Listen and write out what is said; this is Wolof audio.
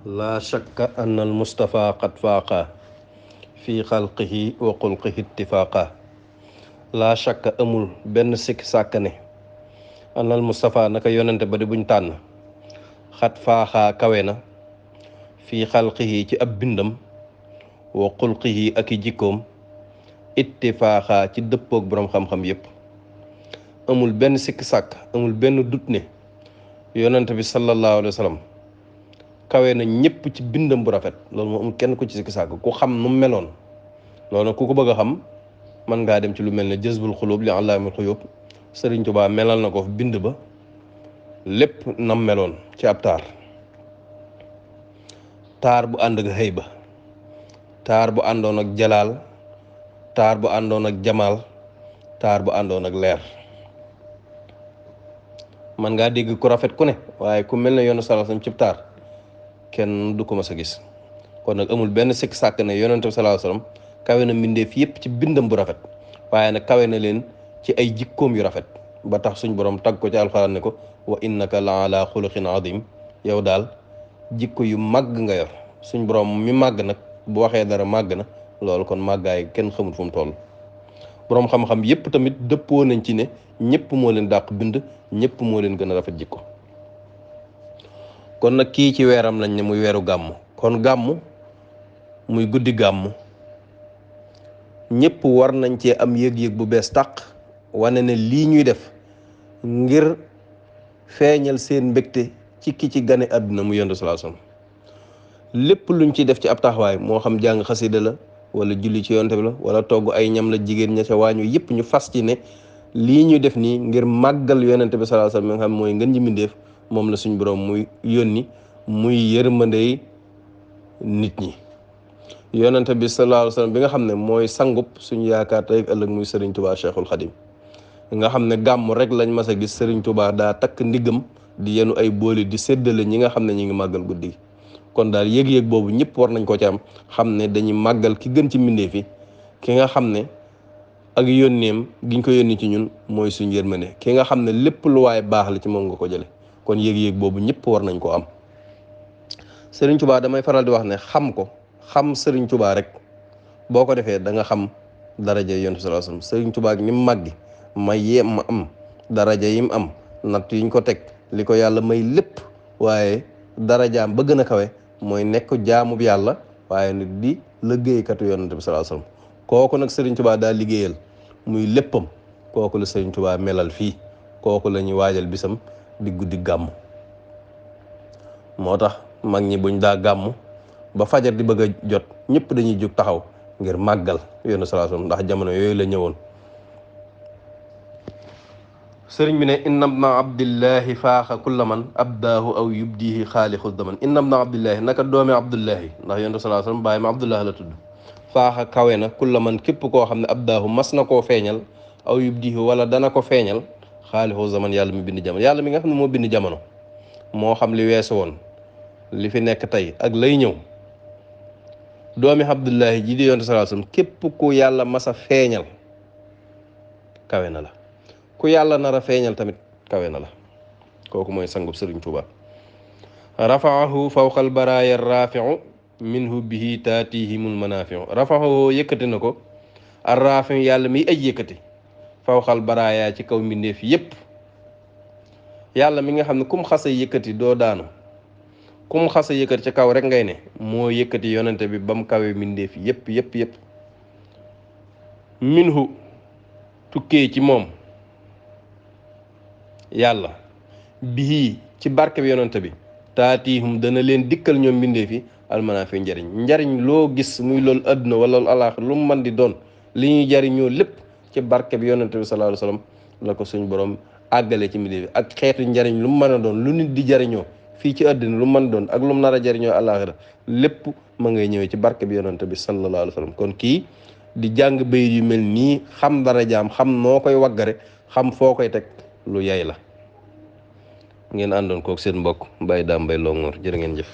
laa shakka anna al mustafa qad faaqa fi xalqihi wa xulqihi ittifaaqa laa shakka amul benn sikki sàkk ne anna al mustafa naka yonente ba di buñ tànn xat faaxaa kawe na fii xalqihi ci ab bindam wa xulqihi ak i jikkoom ittifaaqa ci dëppoog boroom xam-xam yépp amul benn sikki sàkk amul benn dut ne yonente bi sallallahu alayhi wa sallam kawe na ñëpp ci bindam bu rafet loolu moo am kenn ku ci sikki sàkk ku xam nu meloon loolu nag ku ko bëgg a xam mën ngaa dem ci lu mel ne jazbul xulub li allaamil xuyub Sëriñ Tuubaa melal na ko bind ba lépp nam meloon ci ab taar bu ànd ak xëyba taar bu àndoon ak jalaal taar bu àndoon ak jamaal taar bu àndoon ak leer man ngaa dégg ku rafet ku ne waaye ku mel ne yoonu sallallahu alayhi wasallam cib taar kenn du ko mas a gis kon nag amul benn sikk sàkk ne yonente bi sallallahu alayhi wasallam kawe na mbindeef yépp ci bindam bu rafet waaye nag kawe na leen ci ay jikkoom yu rafet ba tax suñ borom tagg ko ci alxuraan ne ko wa innaka la ala xuluqin azim yow daal jikko yu màgg nga yor suñ borom mi màgg nag bu waxee dara màgg na loolu kon màggaay kenn xamul fu mu toll boroom xam-xam yépp tamit dëppoo nañ ci ne ñëpp moo leen dàq bind ñëpp moo leen gën a rafet jikko kon nag kii ci weeram lañ ne muy weeru gàmm kon gàmm muy guddi gàmm ñëpp war nañ cee am yëg-yëg bu bees tàq wane ne lii ñuy def ngir feeñal seen mbégte ci ki ci gane àdduna mu yonent sallallahu alayhi wasallam lépp luñ ciy def ci ab taxawaay moo xam jàng xasida la wala julli ci yonent bi la wala togg ay ñam la jigéen ña ca waañu yëpp ñu fas ci ne lii ñuy def nii ngir màggal yonent bi sallallahu alayhi wasallam mi nga xam mooy ngën ji mbindéef moom la suñ borom muy yónni muy yërmandey nit ñi yonente bi sallallahu alayhi wasallam bi nga xam ne mooy sangub suñu yaakaar tey ëllëg muy Serigne Touba Cheikhul Khadim nga xam ne gàmm rek lañ mas a gis Serigne Touba daa takk ndiggam di yenu ay booli di séddale ñi nga xam ne ñi ngi màggal guddi gi kon daal yëg-yëg boobu ñëpp war nañ ko ci am xam ne dañuy màggal ki gën ci mbindeef yi ki nga xam ne ak yónneem giñ ko yónni ci ñun mooy suñu yërmande ki nga xam ne lépp lu waay baax la ci moom nga ko jële kon yëg-yëg boobu ñëpp war nañ koo am Serigne Touba damay faral di wax ne xam Serigne Touba rek boo ko defee da nga xam daraja yonent bi sallallahu alayhi wasallam Serigne Touba ak ni mu màggi may yem ma am daraja yi mu am natt yiñ ko teg li ko yàlla may lépp waaye darajaam ba gën a kawe mooy nekk jaamub yàlla waaye nit di liggéeykatu yonent bi sallallahu alayhi wasallam kooku nag Serigne Touba daa liggéeyal muy léppam kooku la Serigne Touba melal fii kooku la ñuy waajal bisam di guddi gàmm moo tax mag ñi buñ daa gàmm ba fajar di bëgg a jot ñëpp dañuy jóg taxaw ngir màggal yonent sallallahu alayhi wasallam ndax jamono yooyu la ñëwoon sëriñ bi ne inna ibna abdillahi faaxa kulla man abdaahu aw yubdihi xaalixu zaman inna ibna abdillahi naka doomi abdullahi ndax yonent sallallahu alayhi wasallam bàyyi ma abdullahi la tudd faaxa kawe na kulla man képp koo xam ne abdaahu mas na koo feeñal aw yubdihi wala dana ko feeñal xaalixu zaman yàlla mi bind jamono yàlla mi nga xam ne moo bind jamono moo xam li weesu woon li fi nekk tey ak lay ñëw doomi abdullahi ji di yonent sallallahu alayhi wasallam képp ku yàlla masa feeñal kawe na la ku yàlla nar a feeñal tamit kawe na la kooku mooy sangub Sëriñ Tuuba rafaahu fawqal baraaya rafiu minhu bihi taatihimul manafiu rafaahu yëkkati na ko ar rafiu yàlla miy aj yëkkati fawqal baraaya ci kaw mbindeef yépp yàlla mi nga xam ne kum xasa yëkkati doo daanu kum xasa yëkkati ci kaw rek ngay ne moo yëkkati yonente bi ba mu kawe mbindeef yépp minhu tukkee ci moom yàlla bii ci barke bi yonente bi taatihum dana leen dikkal ñoom mbindeef yi almanaafi njariñ loo gis muy loolu àdduna wala loolu alaaxira lu mu mën di doon li ñuy jariñoo lépp ci barke bi yonente bi sallallahu alayhi wasallam la ko suñ borom àggale ci mbindeef yi ak xeetu njariñ lu mu mën a doon lu nit di jariñoo fii ci àddina lu mu mën doon ak lu mu nar a jariñoo alaaxira lépp ma ngay ñëwee ci barke bi yonente bi sallallahu alayhi wasallam kon kii di jàng bayit yu mel nii xam darajaam xam noo koy waggare xam foo koy teg lu yay la ngeen àndoon kook seen mbokk Baye Dame Mbaye Longhor jërë ngeen jëf